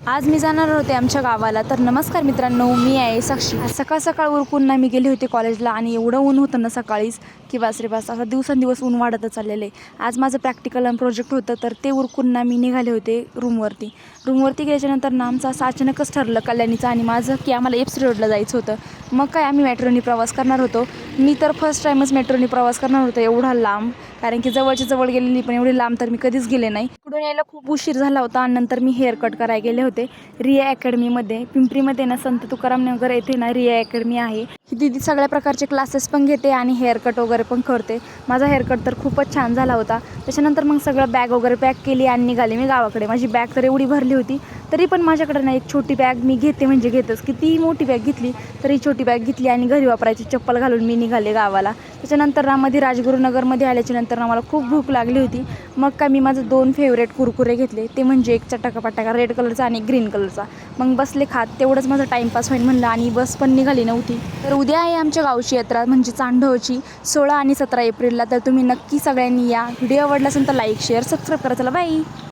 आज मी जाणार होते आमच्या गावाला. तर नमस्कार मित्रांनो, मी आहे साक्षी. आज सकाळ सकाळ उरकून ना मी गेले होते कॉलेजला आणि एवढं ऊन होतं ना सकाळीच की बास रे बास, असं दिवसेंदिवस ऊन वाढतच चाललेलं आहे. आज माझं प्रॅक्टिकल आणि प्रोजेक्ट होतं, तर ते उरकून ना मी निघाले होते रूमवरती गेल्याच्यानंतर ना आमचं असं अचानकच ठरलं कल्याणीचं आणि माझं की आम्हाला एफ सी रोडला जायचं होतं. मग काय आम्ही मेट्रोनी प्रवास करणार होतो. मी तर फर्स्ट टाईमच मेट्रोनी प्रवास करणार होतो एवढा लांब, कारण की जवळच्या जवळ गेलेली पण एवढी लांब तर मी कधीच गेले नाही. इकडून यायला खूप उशीर झाला होता आणि नंतर मी हेअर कट करायला गेले होते रिया अकॅडमीमध्ये. पिंपरीमध्ये ना संत तुकाराम नगर येथे ना रिया अकॅडमी आहे. ही दीदी सगळ्या प्रकारचे क्लासेस पण घेते आणि हेअर कट वगैरे पण करते. माझा हेअर कट तर खूपच छान झाला होता. त्याच्यानंतर मग सगळं बॅग वगैरे पॅक केली आणि निघाले मी गावाकडे. माझी बॅग तर एवढी भरली होती, तरी पण माझ्याकडे ना एक छोटी बॅग मी घेते म्हणजे घेतच. किती मोठी बॅग घेतली तरी छोटी बॅग घेतली आणि घरी वापरायची चप्पल घालून मी निघाले गावाला. त्याच्यानंतर ना मध्ये राजगुरुनगरमध्ये आल्याच्या नंतर ना मला खूप भूक लागली होती. मग काय मी माझं 2 फेवरेट कुरकुरे घेतले, ते म्हणजे एक चटाका पटाका रेड कलरचा आणि ग्रीन कलरचा. मग बसले खात, तेवढंच माझा टाईमपास होईल म्हणलं आणि बस पण निघाली नव्हती. तर उद्या आहे आमच्या गावची यात्रा म्हणजे चांडवची 16 आणि 17 एप्रिलला. तर तुम्ही नक्की सगळ्यांनी या. व्हिडिओ आवडला असेल तर लाईक शेअर सबस्क्राईब करा. चला बाय.